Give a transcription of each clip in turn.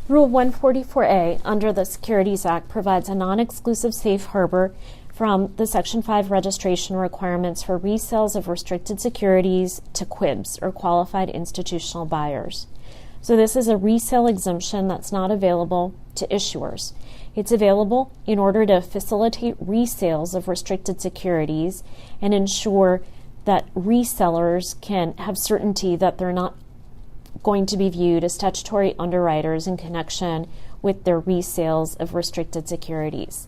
Rule 144A under the Securities Act provides a non-exclusive safe harbor from the Section 5 registration requirements for resales of restricted securities to QIBs, or qualified institutional buyers. So this is a resale exemption that's not available to issuers. It's available in order to facilitate resales of restricted securities and ensure that resellers can have certainty that they're not going to be viewed as statutory underwriters in connection with their resales of restricted securities.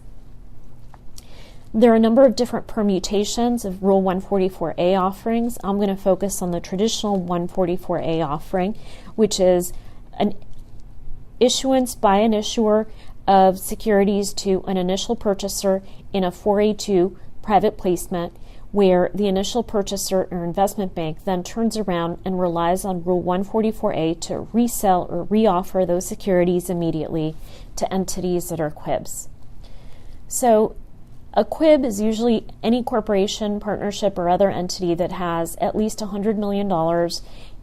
There are a number of different permutations of Rule 144A offerings. I'm going to focus on the traditional 144A offering, which is an issuance by an issuer of securities to an initial purchaser in a 4A2 private placement, where the initial purchaser or investment bank then turns around and relies on Rule 144A to resell or reoffer those securities immediately to entities that are QIBs. So a QIB is usually any corporation, partnership, or other entity that has at least $100 million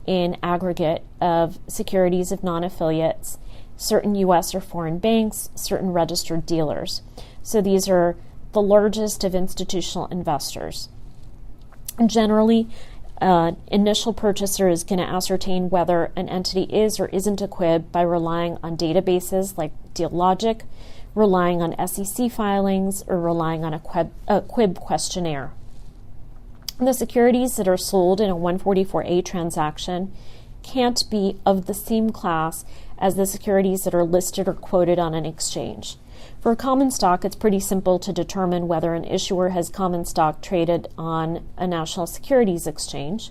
in aggregate of securities of non-affiliates, certain U.S. or foreign banks, certain registered dealers. So these are the largest of institutional investors. Generally, initial purchaser is going to ascertain whether an entity is or isn't a QIB by relying on databases like DealLogic, relying on SEC filings, or relying on a QIB questionnaire. The securities that are sold in a 144A transaction can't be of the same class as the securities that are listed or quoted on an exchange. For common stock, it's pretty simple to determine whether an issuer has common stock traded on a national securities exchange.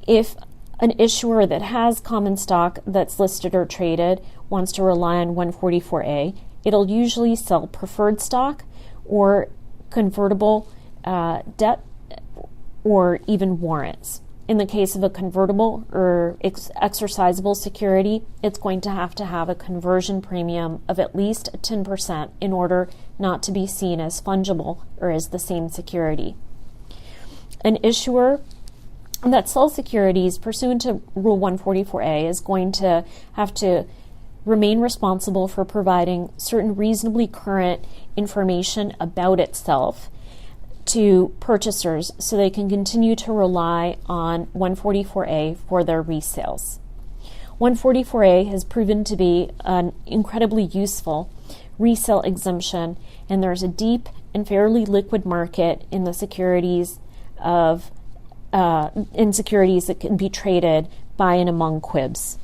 If an issuer that has common stock that's listed or traded wants to rely on 144A, it'll usually sell preferred stock or convertible debt or even warrants. In the case of a convertible or exercisable security, it's going to have a conversion premium of at least 10% in order not to be seen as fungible or as the same security. An issuer that sells securities pursuant to Rule 144A is going to have to remain responsible for providing certain reasonably current information about itself to purchasers so they can continue to rely on 144A for their resales. 144A has proven to be an incredibly useful resale exemption, and there's a deep and fairly liquid market in the securities that can be traded by and among QIBs.